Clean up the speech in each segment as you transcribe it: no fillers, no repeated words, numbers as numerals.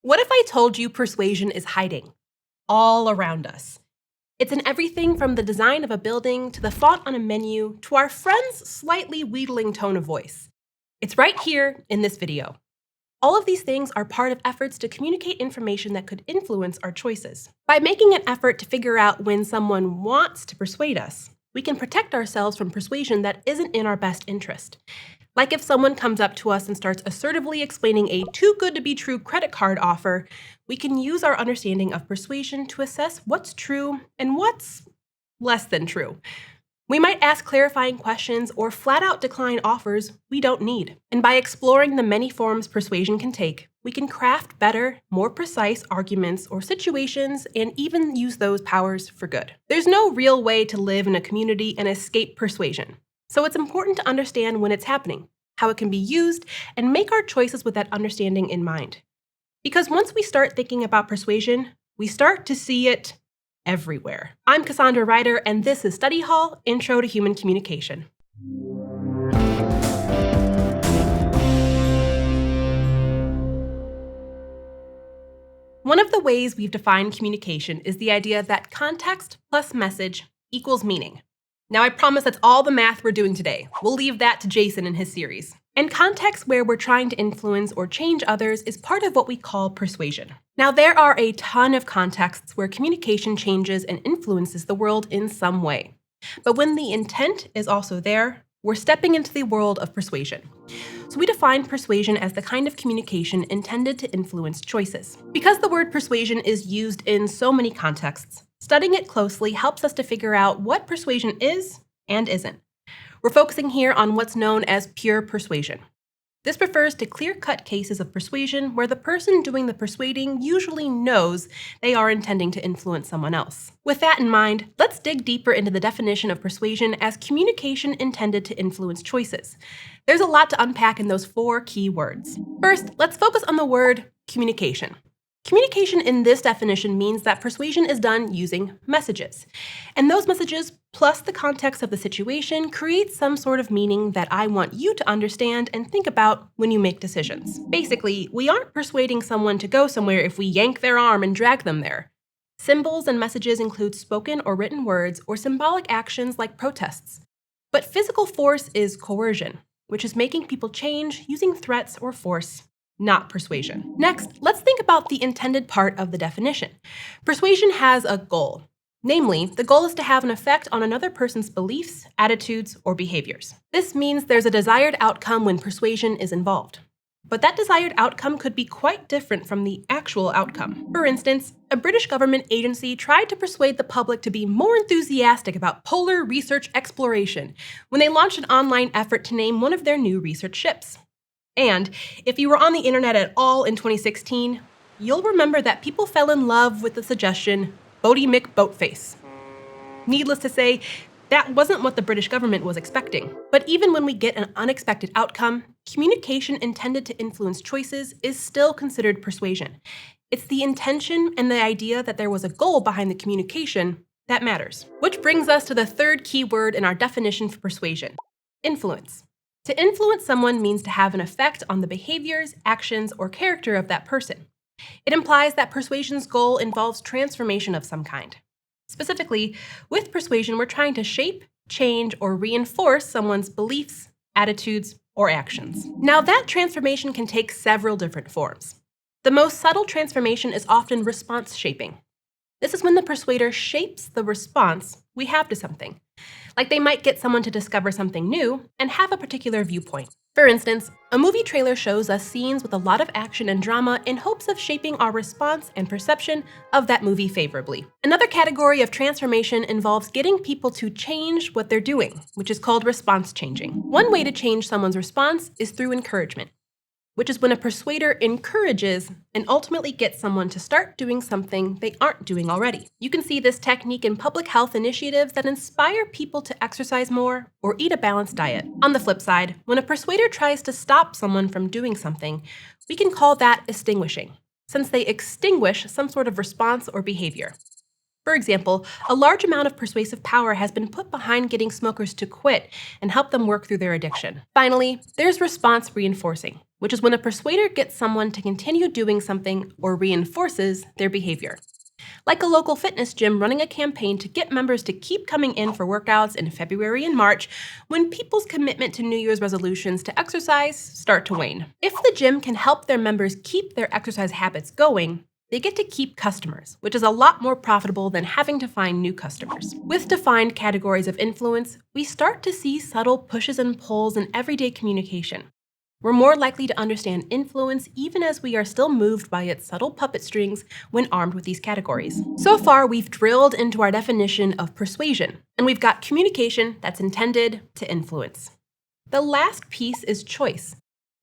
What if I told you persuasion is hiding all around us? It's in everything from the design of a building to the font on a menu to our friend's slightly wheedling tone of voice. It's right here in this video. All of these things are part of efforts to communicate information that could influence our choices. By making an effort to figure out when someone wants to persuade us, we can protect ourselves from persuasion that isn't in our best interest. Like if someone comes up to us and starts assertively explaining a too-good-to-be-true credit card offer, we can use our understanding of persuasion to assess what's true and what's less than true. We might ask clarifying questions or flat-out decline offers we don't need. And by exploring the many forms persuasion can take, we can craft better, more precise arguments or situations and even use those powers for good. There's no real way to live in a community and escape persuasion. So it's important to understand when it's happening, how it can be used, and make our choices with that understanding in mind. Because once we start thinking about persuasion, we start to see it everywhere. I'm Cassandra Ryder, and this is Study Hall Intro to Human Communication. One of the ways we've defined communication is the idea that context plus message equals meaning. Now, I promise that's all the math we're doing today. We'll leave that to Jason in his series. And context where we're trying to influence or change others is part of what we call persuasion. Now, there are a ton of contexts where communication changes and influences the world in some way. But when the intent is also there, we're stepping into the world of persuasion. So we define persuasion as the kind of communication intended to influence choices. Because the word persuasion is used in so many contexts, studying it closely helps us to figure out what persuasion is and isn't. We're focusing here on what's known as pure persuasion. This refers to clear-cut cases of persuasion where the person doing the persuading usually knows they are intending to influence someone else. With that in mind, let's dig deeper into the definition of persuasion as communication intended to influence choices. There's a lot to unpack in those 4 key words. First, let's focus on the word communication. Communication in this definition means that persuasion is done using messages. And those messages, plus the context of the situation, create some sort of meaning that I want you to understand and think about when you make decisions. Basically, we aren't persuading someone to go somewhere if we yank their arm and drag them there. Symbols and messages include spoken or written words or symbolic actions like protests. But physical force is coercion, which is making people change using threats or force, not persuasion. Next, let's think about the intended part of the definition. Persuasion has a goal. Namely, the goal is to have an effect on another person's beliefs, attitudes, or behaviors. This means there's a desired outcome when persuasion is involved. But that desired outcome could be quite different from the actual outcome. For instance, a British government agency tried to persuade the public to be more enthusiastic about polar research exploration when they launched an online effort to name one of their new research ships. And if you were on the internet at all in 2016, you'll remember that people fell in love with the suggestion, Boaty McBoatface. Needless to say, that wasn't what the British government was expecting. But even when we get an unexpected outcome, communication intended to influence choices is still considered persuasion. It's the intention and the idea that there was a goal behind the communication that matters. Which brings us to the 3rd key word in our definition for persuasion, influence. To influence someone means to have an effect on the behaviors, actions, or character of that person. It implies that persuasion's goal involves transformation of some kind. Specifically, with persuasion, we're trying to shape, change, or reinforce someone's beliefs, attitudes, or actions. Now, that transformation can take several different forms. The most subtle transformation is often response shaping. This is when the persuader shapes the response we have to something. Like they might get someone to discover something new and have a particular viewpoint. For instance, a movie trailer shows us scenes with a lot of action and drama in hopes of shaping our response and perception of that movie favorably. Another category of transformation involves getting people to change what they're doing, which is called response changing. One way to change someone's response is through encouragement, which is when a persuader encourages and ultimately gets someone to start doing something they aren't doing already. You can see this technique in public health initiatives that inspire people to exercise more or eat a balanced diet. On the flip side, when a persuader tries to stop someone from doing something, we can call that extinguishing, since they extinguish some sort of response or behavior. For example, a large amount of persuasive power has been put behind getting smokers to quit and help them work through their addiction. Finally, there's response reinforcing, which is when a persuader gets someone to continue doing something or reinforces their behavior. Like a local fitness gym running a campaign to get members to keep coming in for workouts in February and March when people's commitment to New Year's resolutions to exercise start to wane. If the gym can help their members keep their exercise habits going, they get to keep customers, which is a lot more profitable than having to find new customers. With defined categories of influence, we start to see subtle pushes and pulls in everyday communication. We're more likely to understand influence even as we are still moved by its subtle puppet strings when armed with these categories. So far, we've drilled into our definition of persuasion, and we've got communication that's intended to influence. The last piece is choice.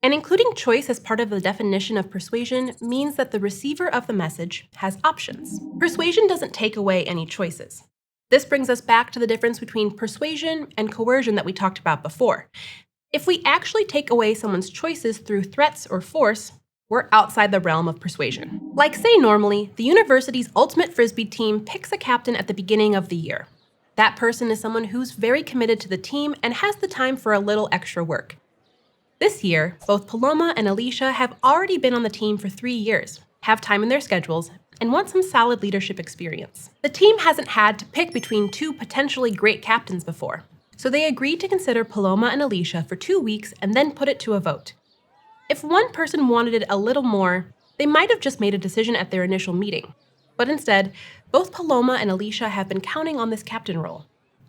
And including choice as part of the definition of persuasion means that the receiver of the message has options. Persuasion doesn't take away any choices. This brings us back to the difference between persuasion and coercion that we talked about before. If we actually take away someone's choices through threats or force, we're outside the realm of persuasion. Like say normally, the university's ultimate frisbee team picks a captain at the beginning of the year. That person is someone who's very committed to the team and has the time for a little extra work. This year, both Paloma and Alicia have already been on the team for 3 years, have time in their schedules, and want some solid leadership experience. The team hasn't had to pick between two potentially great captains before, so they agreed to consider Paloma and Alicia for 2 weeks and then put it to a vote. If one person wanted it a little more, they might have just made a decision at their initial meeting. But instead, both Paloma and Alicia have been counting on this captain role.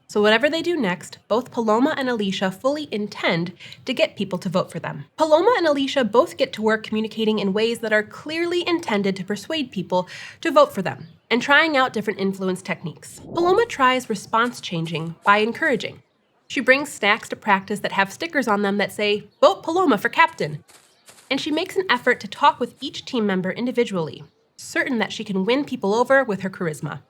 So whatever they do next, both Paloma and Alicia fully intend to get people to vote for them. Paloma and Alicia both get to work communicating in ways that are clearly intended to persuade people to vote for them, and trying out different influence techniques. Paloma tries response changing by encouraging. She brings snacks to practice that have stickers on them that say, "Vote Paloma for captain." And she makes an effort to talk with each team member individually, certain that she can win people over with her charisma.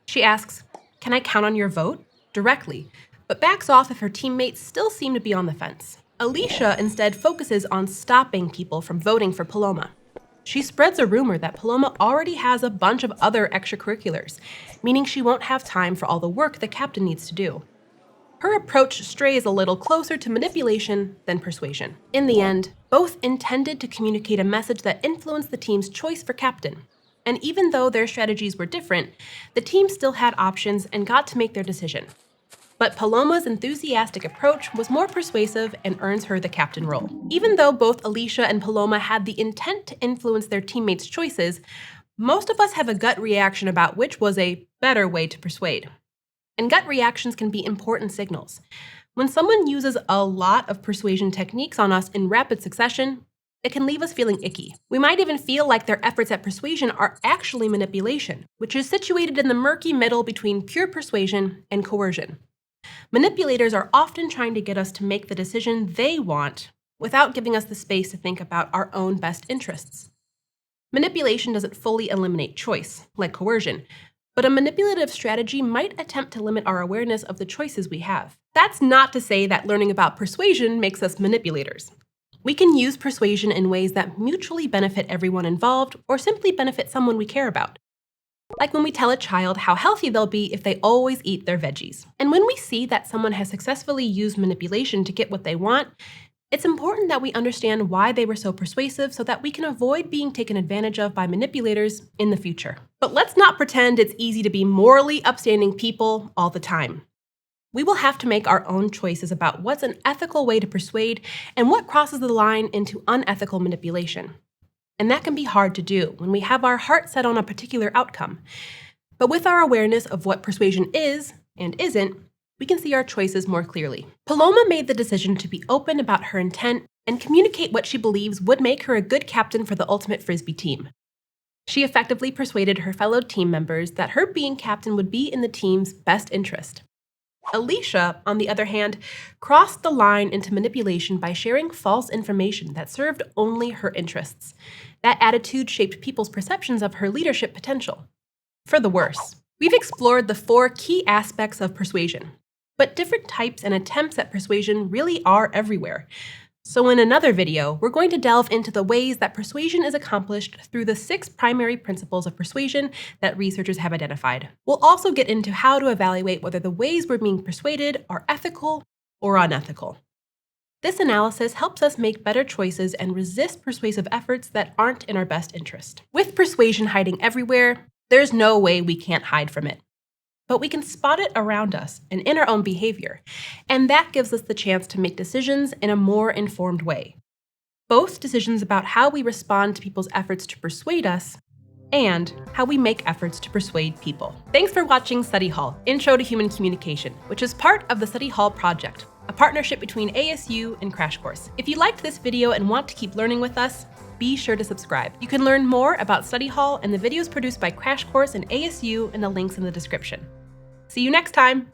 She asks, "Can I count on your vote?" directly, but backs off if her teammates still seem to be on the fence. Alicia instead focuses on stopping people from voting for Paloma. She spreads a rumor that Paloma already has a bunch of other extracurriculars, meaning she won't have time for all the work the captain needs to do. Her approach strays a little closer to manipulation than persuasion. In the end, both intended to communicate a message that influenced the team's choice for captain. And even though their strategies were different, the team still had options and got to make their decision. But Paloma's enthusiastic approach was more persuasive and earns her the captain role. Even though both Alicia and Paloma had the intent to influence their teammates' choices, most of us have a gut reaction about which was a better way to persuade. And gut reactions can be important signals. When someone uses a lot of persuasion techniques on us in rapid succession, it can leave us feeling icky. We might even feel like their efforts at persuasion are actually manipulation, which is situated in the murky middle between pure persuasion and coercion. Manipulators are often trying to get us to make the decision they want without giving us the space to think about our own best interests. Manipulation doesn't fully eliminate choice, like coercion, but a manipulative strategy might attempt to limit our awareness of the choices we have. That's not to say that learning about persuasion makes us manipulators. We can use persuasion in ways that mutually benefit everyone involved or simply benefit someone we care about. Like when we tell a child how healthy they'll be if they always eat their veggies. And when we see that someone has successfully used manipulation to get what they want, it's important that we understand why they were so persuasive so that we can avoid being taken advantage of by manipulators in the future. But let's not pretend it's easy to be morally upstanding people all the time. We will have to make our own choices about what's an ethical way to persuade and what crosses the line into unethical manipulation. And that can be hard to do when we have our heart set on a particular outcome. But with our awareness of what persuasion is and isn't, we can see our choices more clearly. Paloma made the decision to be open about her intent and communicate what she believes would make her a good captain for the ultimate frisbee team. She effectively persuaded her fellow team members that her being captain would be in the team's best interest. Alicia, on the other hand, crossed the line into manipulation by sharing false information that served only her interests. That attitude shaped people's perceptions of her leadership potential. For the worse. We've explored the 4 key aspects of persuasion, but different types and attempts at persuasion really are everywhere. So in another video, we're going to delve into the ways that persuasion is accomplished through the 6 primary principles of persuasion that researchers have identified. We'll also get into how to evaluate whether the ways we're being persuaded are ethical or unethical. This analysis helps us make better choices and resist persuasive efforts that aren't in our best interest. With persuasion hiding everywhere, there's no way we can't hide from it. But we can spot it around us and in our own behavior, and that gives us the chance to make decisions in a more informed way. Both decisions about how we respond to people's efforts to persuade us and how we make efforts to persuade people. Thanks for watching Study Hall, Intro to Human Communication, which is part of the Study Hall project, a partnership between ASU and Crash Course. If you liked this video and want to keep learning with us, be sure to subscribe. You can learn more about Study Hall and the videos produced by Crash Course and ASU in the links in the description. See you next time!